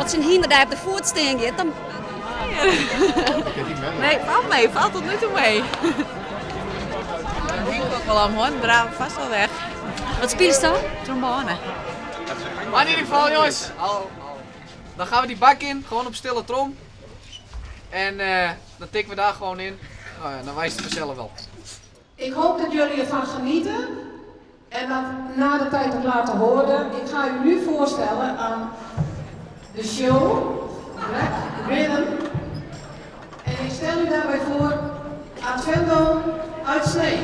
als een hinder daar op de voet staan gaat, dan... Nee, valt mee. Valt tot nu toe mee. Ik denk ook wel aan hoor. Draven vast wel weg. Wat speel je dan? Trombone. Maar in ieder geval, jongens. Dan gaan we die bak in, gewoon op stille trom. En dan tikken we daar gewoon in. Nou ja, dan wijst het vanzelf wel. Ik hoop dat jullie ervan genieten en dat na de tijd ook laten horen. Ik ga u nu voorstellen aan de show Black Rhythm. En ik stel u daarbij voor Advendo uit Snee.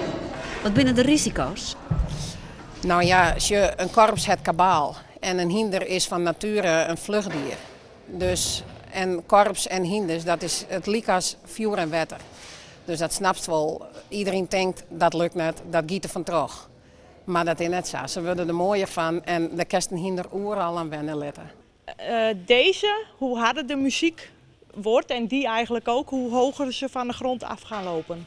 Wat binnen de risico's? Nou ja, als je een korps hebt kabaal en een hinder is van nature een vluchtdier. Dus en korps en hinders, dat is het liek als vuur en wetter. Dus dat snapt wel. Iedereen denkt dat lukt net, dat giet er van terug. Maar dat is net zo. Ze worden er mooier van en de kerst een hinder al aan wennen letten. Deze, hoe harder de muziek wordt en die eigenlijk ook, hoe hoger ze van de grond af gaan lopen.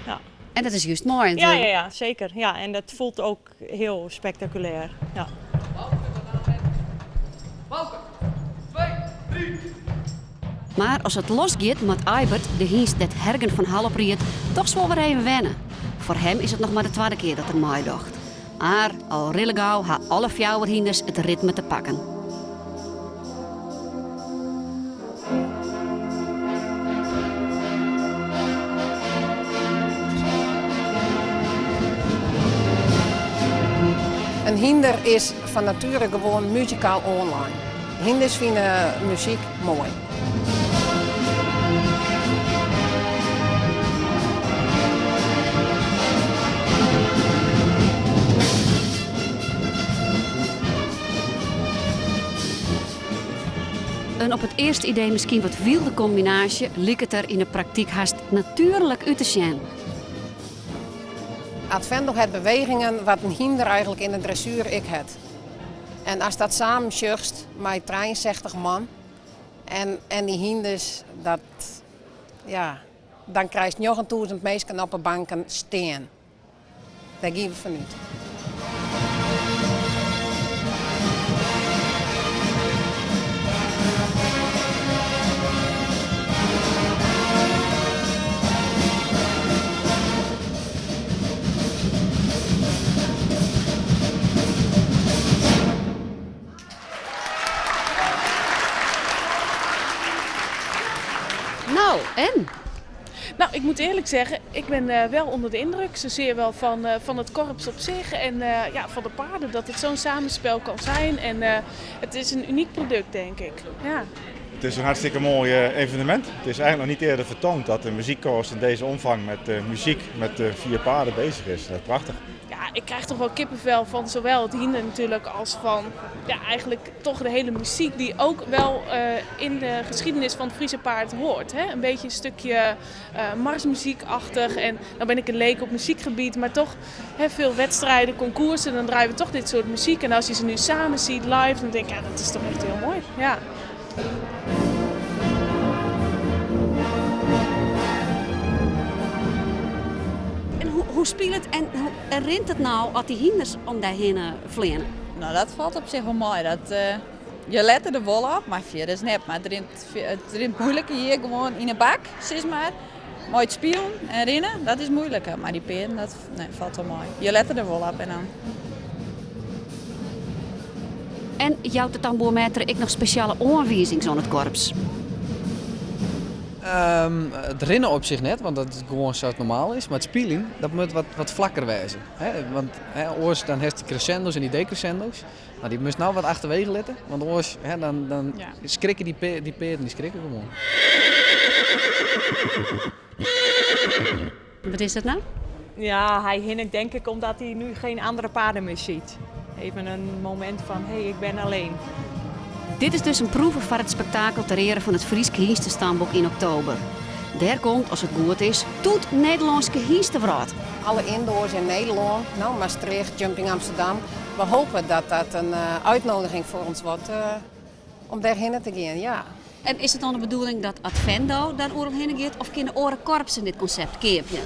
Ja. En dat is juist mooi natuurlijk. Ja, zeker. Ja, en dat voelt ook heel spectaculair. Ja. Balken, 2, 3. Maar als het losgaat, moet Eibert, de hienst dat Hergen van Halop riet, toch wel weer even wennen. Voor hem is het nog maar de tweede keer dat er mooi docht. Maar al rille gauw ha alle fjouwerhinders het ritme te pakken. Een hinder is van nature gewoon muzikaal online. Hinders vinden muziek mooi. Een op het eerste idee misschien wat wilde combinatie liep het er in de praktijk haast natuurlijk uit te zien. Advendo heeft bewegingen wat een hinder eigenlijk in de dressuur ik het. En als dat samen schucht met 63 man en die hinders, dat, ja, dan krijg je nog 1000 mensen op de banken steen. Daar geven we van uit. Nou, en? Nou, ik moet eerlijk zeggen, ik ben wel onder de indruk. Zozeer wel van het korps op zich en ja, van de paarden. Dat het zo'n samenspel kan zijn. En het is een uniek product, denk ik. Ja. Het is een hartstikke mooi evenement. Het is eigenlijk nog niet eerder vertoond dat een muziekkoers in deze omvang met muziek met 4 paarden bezig is. Dat is prachtig. Ja, ik krijg toch wel kippenvel van zowel het hinder natuurlijk als van ja, eigenlijk toch de hele muziek die ook wel in de geschiedenis van het Friese paard hoort. Hè? Een beetje een stukje marsmuziekachtig en dan ben ik een leek op muziekgebied, maar toch veel wedstrijden, concoursen, dan draaien we toch dit soort muziek. En als je ze nu samen ziet live, dan denk ik, ja, dat is toch echt heel mooi. Ja. Hoe speelt het en hoe rint het nou als die hinders om daarheen vliegen? Nou, dat valt op zich wel mooi. Je let er wel op, maar verder is net. Maar het rint moeilijker hier gewoon in een bak, zeg maar. Mooi het spelen en rennen, dat is moeilijker. Maar die peren, dat valt wel mooi. Je let er wel op en dan. En jouw de tamboermeter ik nog speciale aanwijzingen aan het korps? Het rennen op zich net, want dat is gewoon zoals het normaal is. Maar het spelen, dat moet wat vlakker wezen. Want oors dan heeft die crescendo's en die decrescendo's. Nou, die moest nou wat achterwege letten. Want oors, dan schrikken die peren, die schrikken gewoon. Wat is dat nou? Ja, hij hinnikt denk ik omdat hij nu geen andere paarden meer ziet. Even een moment van, hé, ik ben alleen. Dit is dus een proeven van het spektakel ter ere van het Frieske Hienstenstamboek in oktober. Daar komt, als het goed is, toet Nederlandse hienstenwraad. Alle indoors in Nederland, nou Maastricht, Jumping Amsterdam. We hopen dat dat een uitnodiging voor ons wordt om daarheen te gaan, ja. En is het dan de bedoeling dat Advendo daar heen gaat of kunnen oren korpsen dit concept keepje?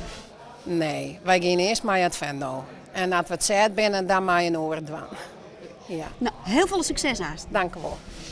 Nee, wij gaan eerst maar Advendo. En als we het zet binnen, dan maar een oren dwan. Ja. Nou, heel veel succes, Haast. Dank u wel.